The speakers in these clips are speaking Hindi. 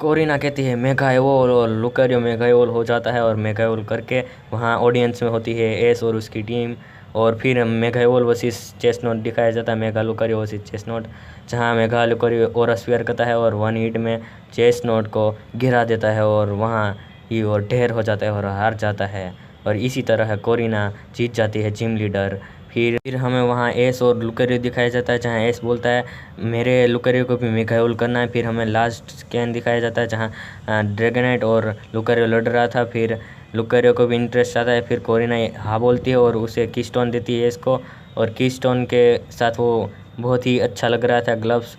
कोरिना कहती है मेगा एवोल और लुकारियो मेगा एवोल हो जाता है और मेगा एवोल करके वहाँ ऑडियंस में होती है एस और उसकी टीम। और फिर मेगा एवोल वर्सेस चेस्टनॉट दिखाया जाता है, मेगा लुकारियो वर्सेस चेस्टनॉट, जहाँ मेगा लुकारियो और स्फीयर करता है और वन हिट में चेस्टनॉट को गिरा देता है और वहाँ ही वो ढेर हो जाता है और हार जाता है। और इसी तरह कोरिना जीत जाती है जिम लीडर। फिर हमें वहाँ एस और लुकारियो दिखाया जाता है, जहाँ एस बोलता है मेरे लुकारियो को भी मेगा एवोल करना है। फिर हमें लास्ट स्कैन दिखाया जाता है जहाँ ड्रैगनाइट और लुकारियो लड़ रहा था। फिर लुकारियो को भी इंटरेस्ट आता है, फिर कोरिना हाँ बोलती है और उसे कीस्टोन देती है इसको। और कीस्टोन के साथ वो बहुत ही अच्छा लग रहा था ग्लव्स।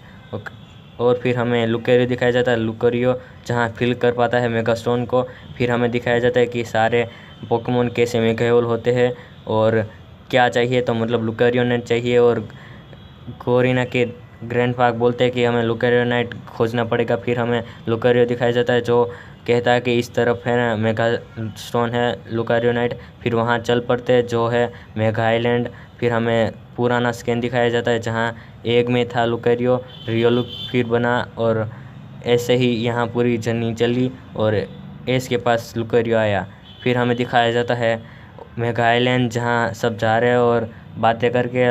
और फिर हमें लुकारियो दिखाया जाता है, लुकारियो जहाँ फिल कर पाता है मेगा स्टोन को। फिर हमें दिखाया जाता है कि सारे पोकेमोन कैसे मेगा एवोल होते हैं और क्या चाहिए, तो मतलब लुकारियो नाइट चाहिए। और कोरिना के ग्रैंडफादर बोलते हैं कि हमें लुकारियो नाइट खोजना पड़ेगा। फिर हमें लुकारियो दिखाया जाता है जो कहता है कि इस तरफ है ना मेगा स्टोन है लुकारियो नाइट। फिर वहाँ चल पड़ते हैं जो है मेगा आइलैंड। फिर हमें पुराना स्कैन दिखाया जाता है जहाँ एक में था लुकारियो, रियोलू फिर बना और ऐसे ही यहाँ पूरी जर्नी चली और एस के पास लुकारियो आया। फिर हमें दिखाया जाता है मेगा आइलैंड जहाँ सब जा रहे हैं और बातें करके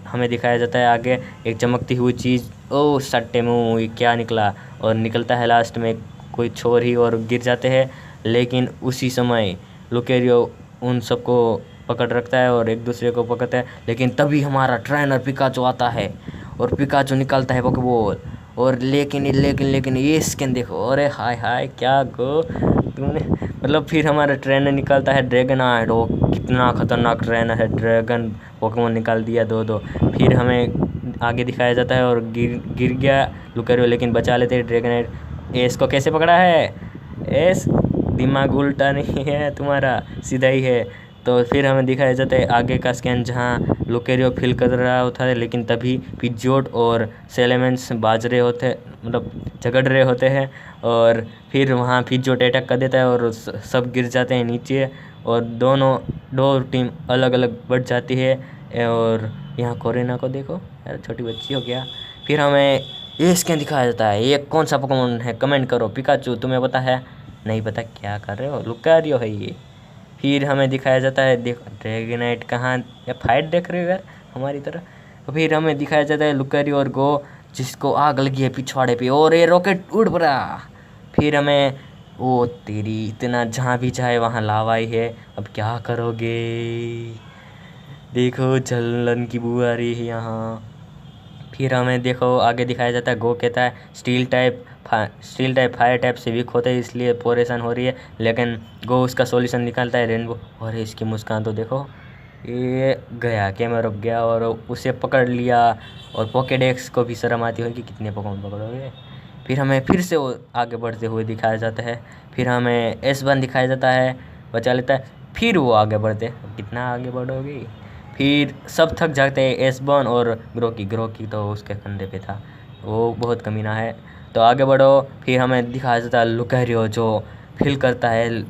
हमें दिखाया जाता है आगे एक चमकती हुई चीज़। ओ सट्टे मुँह क्या निकला, और निकलता है लास्ट में कोई छोर ही और गिर जाते हैं। लेकिन उसी समय लुकारियो उन सबको पकड़ रखता है और एक दूसरे को पकड़ता है। लेकिन तभी हमारा ट्रेनर पिकाचू आता है और पिकाचू निकालता है पोकेबॉल। और लेकिन ये स्कैन देखो, अरे हाय हाय क्या गो तुमने, मतलब फिर हमारा ट्रेनर निकालता है ड्रैगनाइट। वो कितना खतरनाक ट्रेनर है, ड्रैगन पोकेमोन निकाल दिया दो। फिर हमें आगे दिखाया जाता है और गिर गया लुकारियो, लेकिन बचा लेते हैं ड्रैगनाइट। एस को कैसे पकड़ा है, एस दिमाग उल्टा नहीं है तुम्हारा, सीधा ही है। तो फिर हमें दिखाया जाता है आगे का स्कैन जहाँ लुकारियो फील कर रहा होता है, लेकिन तभी पिजोट और सेलेमेंट्स बाज रहे होते, मतलब झगड़ रहे होते हैं। और फिर वहाँ पिजोट अटैक कर देता है और सब गिर जाते हैं नीचे और दो टीम अलग अलग बढ़ जाती है। और यहाँ कोरिना को देखो यार, छोटी बच्ची हो गया। फिर हमें ये स्कैन दिखाया जाता है, ये कौन सा पोकेमोन है कमेंट करो। पिकाचू तुम्हें पता है, नहीं पता क्या कर रहे हो, लुकारियो है ये। फिर हमें दिखाया जाता है देखो ड्रैगनाइट कहाँ या फाइट देख रहे हो यार हमारी तरह। तो फिर हमें दिखाया जाता है लुकारियो और गो जिसको आग लगी है पिछवाड़े पे और ये रॉकेट उड़ पड़ा। फिर हमें ओ तेरी इतना जहाँ भी जाए वहाँ लावा ही है, अब क्या करोगे। देखो जलन की बू आ रही है यहाँ। फिर हमें देखो आगे दिखाया जाता है गो कहता है स्टील टाइप फायर टाइप से वीक होते हैं इसलिए परेशान हो रही है। लेकिन गो उसका सॉल्यूशन निकालता है रेनबो। और इसकी मुस्कान तो देखो, ये गया कैमरा रुक गया और उसे पकड़ लिया। और पोकेडेक्स को भी शर्म आती होगी कितने पोकेमोन पकड़ोगे। फिर हमें फिर से वो आगे बढ़ते हुए दिखाया जाता है। फिर हमें S1 दिखाया जाता है, बचा लेता है। फिर वो आगे बढ़ते, कितना आगे बढ़ोगे। फिर सब थक जाते हैं S1 और ग्रोकी तो उसके कंधे पे था, वो बहुत कमीना है। तो आगे बढ़ो। फिर हमें दिखाया जाता है लुकारियो जो फील करता है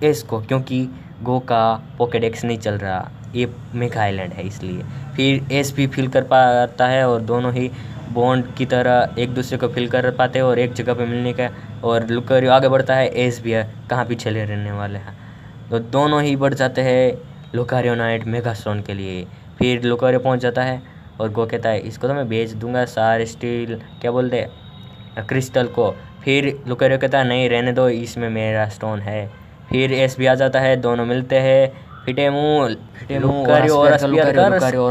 एस को, क्योंकि गो का पोकेडेक्स नहीं चल रहा, ये मेगा आइलैंड है इसलिए। फिर एस भी फील कर पाता है और दोनों ही बॉन्ड की तरह एक दूसरे को फील कर पाते हैं और एक जगह पे मिलने का। और लुकारियो आगे बढ़ता है, एस भी है कहाँ पीछे ले रहने वाले हैं। तो दोनों ही बढ़ जाते हैं लुकारियो नाइट मेगा स्टोन के लिए। फिर लुकारियो पहुँच जाता है और गो कहता है इसको तो मैं बेच दूंगा सारे स्टील क्या बोलते क्रिस्टल को। फिर लुकारियो कहता है नहीं रहने दो, इसमें मेरा स्टोन है। फिर एस भी आ जाता है, दोनों मिलते हैं, फिटे मुँह लुकारियो और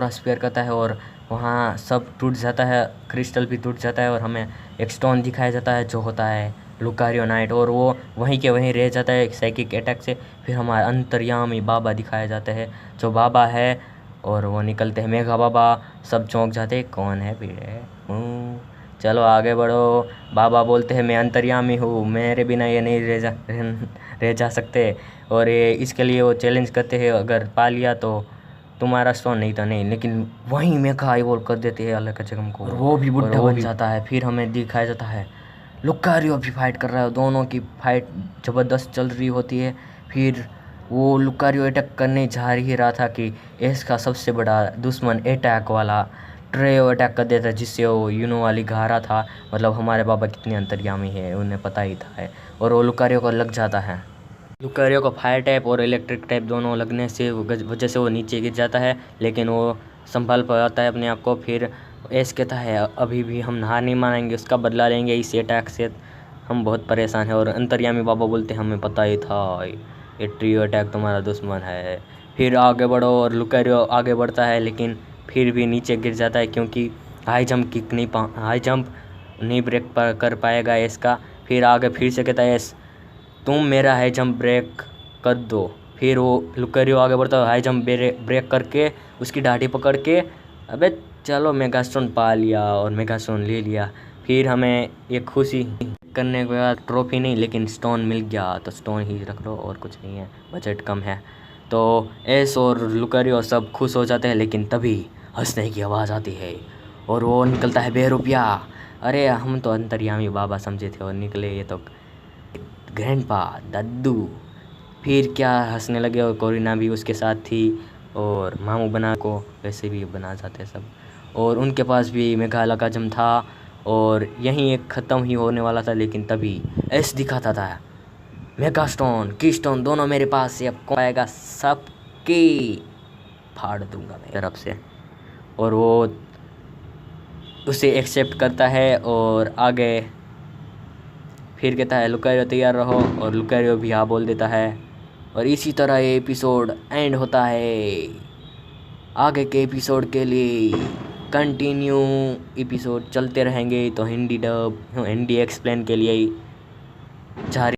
स्पीयर करता है और वहाँ सब टूट जाता है, क्रिस्टल भी टूट जाता है और हमें एक स्टोन दिखाया जाता है जो होता है लुकारियो नाइट, और वो वहीं के वहीं रह जाता है साइकिक अटैक से। फिर हमारा अंतर्यामी बाबा दिखाया जाता है जो बाबा है और वो निकलते हैं मेगा बाबा। सब चौंक जाते हैं कौन है पीड़े, चलो आगे बढ़ो। बाबा बोलते हैं मैं अंतर्यामी हूँ, मेरे बिना ये नहीं रह जा सकते। और ये इसके लिए वो चैलेंज करते हैं अगर पा लिया तो तुम्हारा स्टोन, नहीं तो नहीं। लेकिन वहीं मेगा इवॉल्व कर देते हैं अलग जगह को, और वो भी बुढ़ा बन जाता है। फिर हमें दिखाया जाता है लुकारियो भी फाइट कर रहा है, दोनों की फाइट ज़बरदस्त चल रही होती है। फिर वो लुकारियो अटैक करने जा ही रहा था कि एस का सबसे बड़ा दुश्मन अटैक वाला ट्रेव अटैक कर देता है, जिससे वो यूनो वाली घारा था। मतलब हमारे बाबा कितने अंतर्यामी है उन्हें पता ही था है। और वो लुकारियो को लग जाता है। लुकारियो को फायर टाइप और इलेक्ट्रिक टाइप दोनों लगने से वजह से वो नीचे गिर जाता है, लेकिन वो संभाल पाता है अपने आप को। फिर एस कहता है अभी भी हम हार नहीं मानेंगे, उसका बदला लेंगे इस अटैक से, हम बहुत परेशान हैं। और अंतर्यामी बाबा बोलते हैं हमें पता ही था ये ट्रियो अटैक तुम्हारा दुश्मन है। फिर आगे बढ़ो, और लुकारियो आगे बढ़ता है लेकिन फिर भी नीचे गिर जाता है, क्योंकि हाई जंप नहीं ब्रेक कर पाएगा इसका। फिर आगे फिर से कहता है एस तुम मेरा हाई जंप ब्रेक कर दो। फिर वो लुकारियो आगे बढ़ता है, हाई जंप ब्रेक करके उसकी दाढ़ी पकड़ के अबे चलो मेगास्टोन पा लिया और मेगास्टोन ले लिया। फिर हमें ये खुशी करने के बाद ट्रॉफी नहीं लेकिन स्टोन मिल गया, तो स्टोन ही रख लो और कुछ नहीं है, बजट कम है। तो एस और लुकारियो सब खुश हो जाते हैं, लेकिन तभी हंसने की आवाज़ आती है और वो निकलता है 2 रुपया। अरे हम तो अंतर्यामी बाबा समझे थे और निकले ये तो ग्रैंडपा दादू। फिर क्या हंसने लगे, और कोरिना भी उसके साथ थी और मामू बना को वैसे भी बना जाते सब। और उनके पास भी मेघालय का जम था और यहीं एक ख़त्म ही होने वाला था, लेकिन तभी एस दिखाता था मेगास्टोन कीस्टोन दोनों मेरे पास से, अब कौन आएगा सबकी फाड़ दूंगा मेरी तरफ से। और वो उसे एक्सेप्ट करता है और आगे फिर कहता है लुकारियो तैयार रहो, और लुकारियो भी हाँ बोल देता है। और इसी तरह ये एपिसोड एंड होता है। आगे के एपिसोड के लिए कंटिन्यू एपिसोड चलते रहेंगे, तो हिंदी एक्सप्लेन के लिए जारी